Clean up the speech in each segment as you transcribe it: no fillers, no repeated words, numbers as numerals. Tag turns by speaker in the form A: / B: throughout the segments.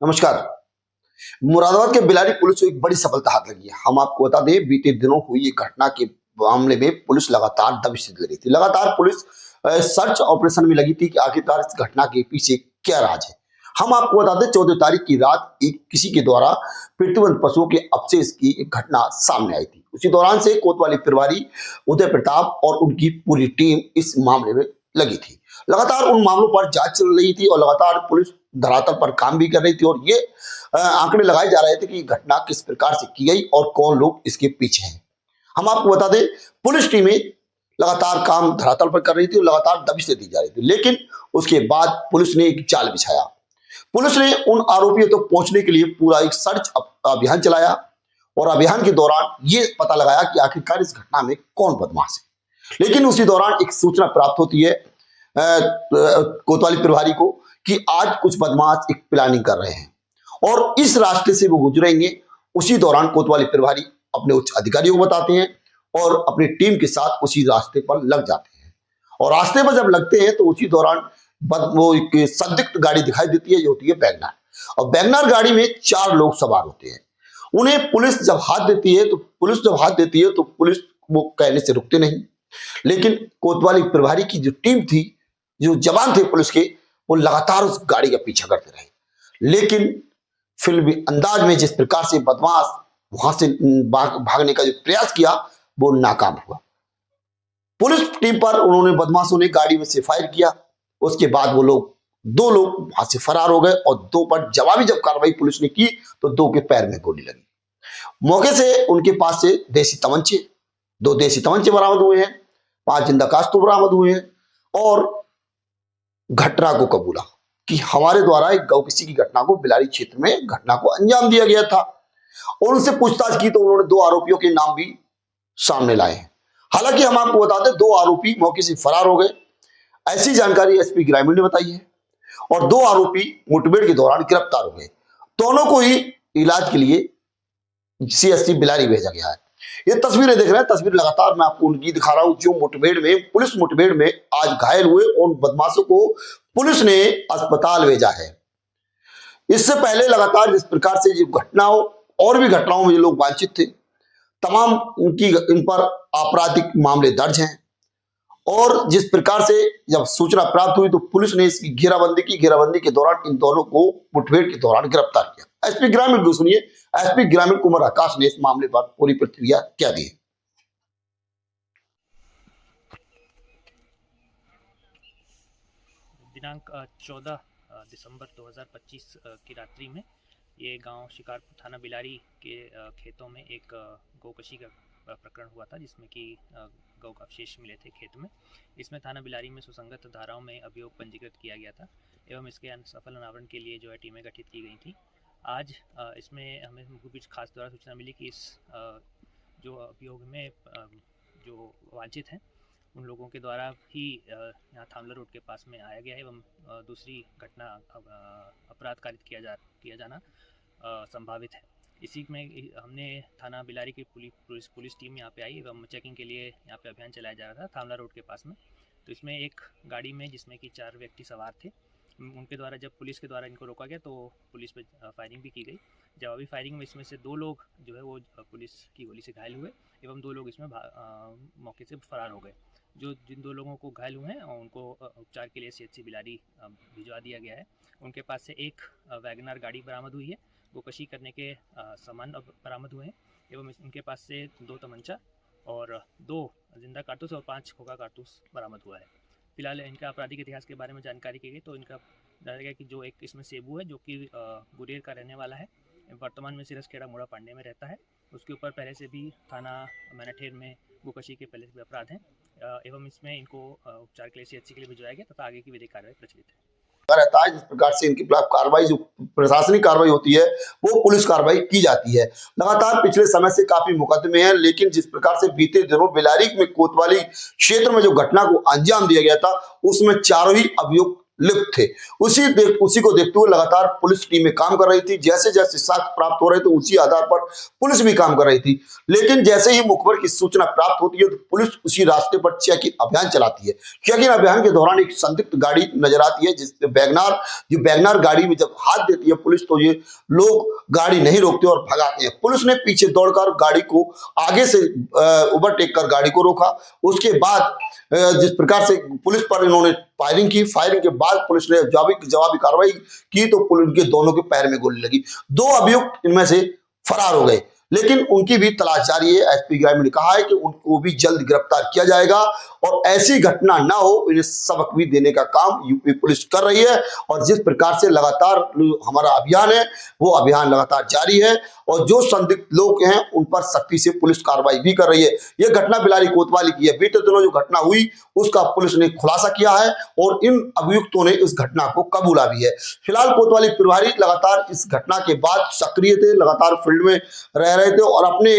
A: नमस्कार। मुरादाबाद के बिलारी पुलिस को एक बड़ी सफलता हाथ लगी है। हम आपको बता दें, बीते दिनों हुई एक घटना के मामले में पुलिस लगातार दबिश दे रही थी। लगातार पुलिस सर्च ऑपरेशन में लगी थी कि आखिरकार इस घटना के पीछे क्या राज है। हम आपको बता दें, 14 तारीख की रात एक किसी के द्वारा प्रतिबंध पशुओं के अवशेष की एक घटना सामने आई थी। उसी दौरान से कोतवाली प्रभारी उदय प्रताप और उनकी पूरी टीम इस मामले में लगी थी। लगातार उन मामलों पर जांच चल रही थी और लगातार पुलिस धरातल पर काम भी कर रही थी और ये आंकड़े लगाए जा रहे थे कि घटना किस प्रकार से की गई और कौन लोग इसके पीछे हैं। हम आपको बता दें, पुलिस टीमें लगातार काम धरातल पर कर रही थी और लगातार दबिश दी जा रही थी, लेकिन उसके बाद पुलिस ने एक जाल बिछाया। पुलिस ने उन आरोपियों तक पहुंचने के लिए पूरा एक सर्च अभियान चलाया और अभियान के दौरान ये पता लगाया कि आखिरकार इस घटना में कौन बदमाश है। लेकिन उसी दौरान एक सूचना प्राप्त होती है कोतवाली प्रभारी को कि आज कुछ बदमाश एक प्लानिंग कर रहे हैं और इस रास्ते से वो गुजरेंगे। उसी दौरान कोतवाली प्रभारी अपने उच्च अधिकारियों को बताते हैं और अपनी टीम के साथ उसी रास्ते पर लग जाते हैं और रास्ते पर जब लगते हैं तो उसी दौरान वो एक संदिग्ध गाड़ी दिखाई देती है, जो होती है वैगनआर। और वैगनआर गाड़ी में 4 लोग सवार होते हैं। उन्हें पुलिस जब हाथ देती है तो पुलिस वो कहने से रुकते नहीं, लेकिन कोतवाली प्रभारी की जो टीम थी, जो जवान थे पुलिस के, वो लगातार उस गाड़ी का पीछा करते रहे। लेकिन फिल्मी अंदाज में जिस प्रकार से बदमाश वहां से भागने का जो प्रयास किया, वो नाकाम हुआ। पुलिस टीम पर उन्होंने बदमाशों ने गाड़ी में से फायर किया। उसके बाद वो लोग 2 लोग वहां से फरार हो गए और 2 पर जवाबी जब कार्रवाई पुलिस ने की तो 2 के पैर में गोली लगी। मौके से उनके पास से देसी तमंचे 2 देसी तमंचे बरामद हुए हैं, 5 जिंदा कारतूस बरामद हुए हैं और घटना को कबूला कि हमारे द्वारा एक गौकशी की घटना को बिलारी क्षेत्र में घटना को अंजाम दिया गया था। और उनसे पूछताछ की तो उन्होंने 2 आरोपियों के नाम भी सामने लाए हैं। हालांकि हम आपको बता दें, 2 आरोपी मौके से फरार हो गए, ऐसी जानकारी एसपी ग्रामीण ने बताई है और 2 आरोपी मुठभेड़ के दौरान गिरफ्तार हो गए। दोनों को ही इलाज के लिए सीएससी बिलारी भेजा गया है। ये तस्वीरें देख रहे हैं, तस्वीर लगातार मैं आपको उनकी दिखा रहा हूं, जो पुलिस मुठभेड़ में आज घायल हुए और बदमाशों को पुलिस ने अस्पताल भेजा है। इससे पहले लगातार जिस प्रकार से जो घटनाओं और भी घटनाओं में लोग वांछित थे, तमाम इन पर आपराधिक मामले दर्ज हैं और जिस प्रकार से जब सूचना प्राप्त हुई तो पुलिस ने इसकी घेराबंदी के दौरान इन दोनों को मुठभेड़ के दौरान गिरफ्तार किया। एसपी ग्रामीण को सुनिए, एसपी ग्रामीण कुमार आकाश ने इस मामले पर पूरी प्रतिक्रिया क्या दी है।
B: दिनांक 14 दिसंबर 2025 की रात्रि में ये गांव शिकारपुर थाना बिलारी के खेतों में एक गौकशी का प्रकरण हुआ था, जिसमें कि गौ का अवशेष मिले थे खेत में। इसमें थाना बिलारी में सुसंगत धाराओं में अभियोग पंजीकृत किया गया था एवं इसके सफल अनावरण के लिए जो है टीमें गठित की गई थी। आज इसमें हमें कुछ खास द्वारा सूचना मिली कि इस जो अभियोग में जो वांछित हैं उन लोगों के द्वारा ही यहाँ थामला रोड के पास में आया गया है एवं दूसरी घटना अपराध कारित किया जाना संभावित है। इसी में हमने थाना बिलारी की पुलिस टीम यहाँ पे आई एवं चेकिंग के लिए यहाँ पे अभियान चलाया जा रहा था थामला रोड के पास में। तो इसमें एक गाड़ी में जिसमें कि 4 व्यक्ति सवार थे, उनके द्वारा जब पुलिस के द्वारा इनको रोका गया तो पुलिस पे फायरिंग भी की गई। जवाबी फायरिंग में इसमें से 2 लोग जो है वो पुलिस की गोली से घायल हुए एवं 2 लोग इसमें मौके से फरार हो गए। जो जिन 2 लोगों को घायल हुए हैं उनको उपचार के लिए सीएचसी बिलारी भिजवा दिया गया है। उनके पास से एक वैगनआर गाड़ी बरामद हुई है, गोकशी करने के सामान बरामद हुए हैं एवं उनके पास से 2 तमंचा और 2 जिंदा कारतूस और 5 खोखा कारतूस बरामद हुआ है। फिलहाल इनका आपराधिक इतिहास के बारे में जानकारी की गई तो इनका बताया गया कि जो एक इसमें सेबू है, जो कि गुरेर का रहने वाला है, वर्तमान में सिरसखेड़ा मोड़ा पांडे में रहता है। उसके ऊपर पहले से भी थाना मैनाठेर में गोकशी के पहले से भी अपराध हैं एवं इसमें इनको उपचार के लिए सीएचसी के लिए भिजवाया गया तथा आगे की विधिक कार्रवाई प्रचलित है।
A: रहता है जिस प्रकार से इनके खिलाफ कार्रवाई, जो प्रशासनिक कार्रवाई होती है, वो पुलिस कार्रवाई की जाती है। लगातार पिछले समय से काफी मुकदमे हैं, लेकिन जिस प्रकार से बीते दिनों बिलारी में कोतवाली क्षेत्र में जो घटना को अंजाम दिया गया था, उसमें 4 ही अभियोग लिप्त थे। उसी को देखते हुए लगातार पुलिस टीमें काम कर रही थी। जैसे जैसे साक्ष्य प्राप्त हो रहे थे उसी आधार पर पुलिस भी काम कर रही थी। लेकिन जैसे ही मुखबिर की सूचना प्राप्त होती है तो पुलिस उसी रास्ते पर चेकिंग अभियान चलाती है। चेकिंग अभियान के दौरान एक संदिग्ध गाड़ी नजर आती है जिसमें वैगनार गाड़ी में जब हाथ देती है पुलिस तो ये लोग गाड़ी नहीं रोकते और भगाते हैं। पुलिस ने पीछे दौड़कर गाड़ी को आगे से ओवरटेक कर गाड़ी को रोका। उसके बाद जिस प्रकार से पुलिस पर इन्होंने फायरिंग की, फायरिंग के बाद पुलिस ने जवाबी कार्रवाई की तो उनके दोनों के पैर में गोली लगी। 2 अभियुक्त इनमें से फरार हो गए, लेकिन उनकी भी तलाश जारी है। एसपी ग्रामीण ने कहा है कि उनको भी जल्द गिरफ्तार किया जाएगा और ऐसी घटना ना हो इन्हें सबक भी देने का काम यूपी पुलिस कर रही है। और जिस प्रकार से लगातार हमारा अभियान है वो अभियान लगातार जारी है और जो संदिग्ध लोग हैं उन पर सख्ती से पुलिस कार्रवाई भी कर रही है। यह घटना बिलारी कोतवाली की है। बीते दिनों जो घटना हुई उसका पुलिस ने खुलासा किया है और इन अभियुक्तों ने इस घटना को कबूला भी है। फिलहाल कोतवाली प्रभारी लगातार इस घटना के बाद सक्रिय थे, लगातार फील्ड में रह रहे थे और अपने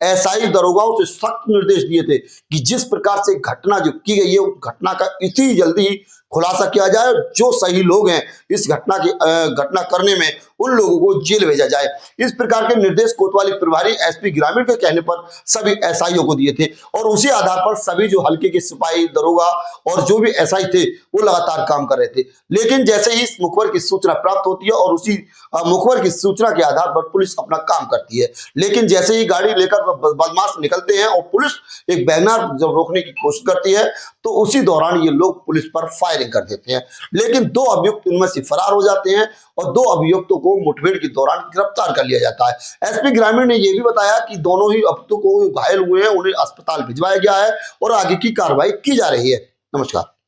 A: एसआई दरोगाओं से सख्त निर्देश दिए थे कि जिस प्रकार से घटना जो की गई है उस घटना का इतनी जल्दी खुलासा किया जाए। जो सही लोग हैं इस घटना करने में उन लोगों को जेल भेजा जाए। इस प्रकार के निर्देश कोतवाली प्रभारी एसपी ग्रामीण के कहने पर सभी एसआईओ को दिए थे और उसी आधार पर सभी जो हल्के के सिपाही दरोगा और जो भी एसआई थे वो लगातार काम कर रहे थे। लेकिन जैसे ही इस मुखबिर की सूचना प्राप्त होती है और उसी मुखबिर की सूचना के आधार पर पुलिस अपना काम करती है। लेकिन जैसे ही गाड़ी लेकर बदमाश निकलते हैं और पुलिस एक वैगनार जब रोकने की कोशिश करती है तो उसी दौरान ये लोग पुलिस पर फायरिंग कर देते हैं। लेकिन 2 अभियुक्त इनमें से फरार हो जाते हैं और 2 अभियुक्तों को मुठभेड़ के दौरान गिरफ्तार कर लिया जाता है। एसपी ग्रामीण ने यह भी बताया कि दोनों ही अभियुक्तों को घायल हुए हैं, उन्हें अस्पताल भिजवाया गया है और आगे की कार्रवाई की जा रही है। नमस्कार।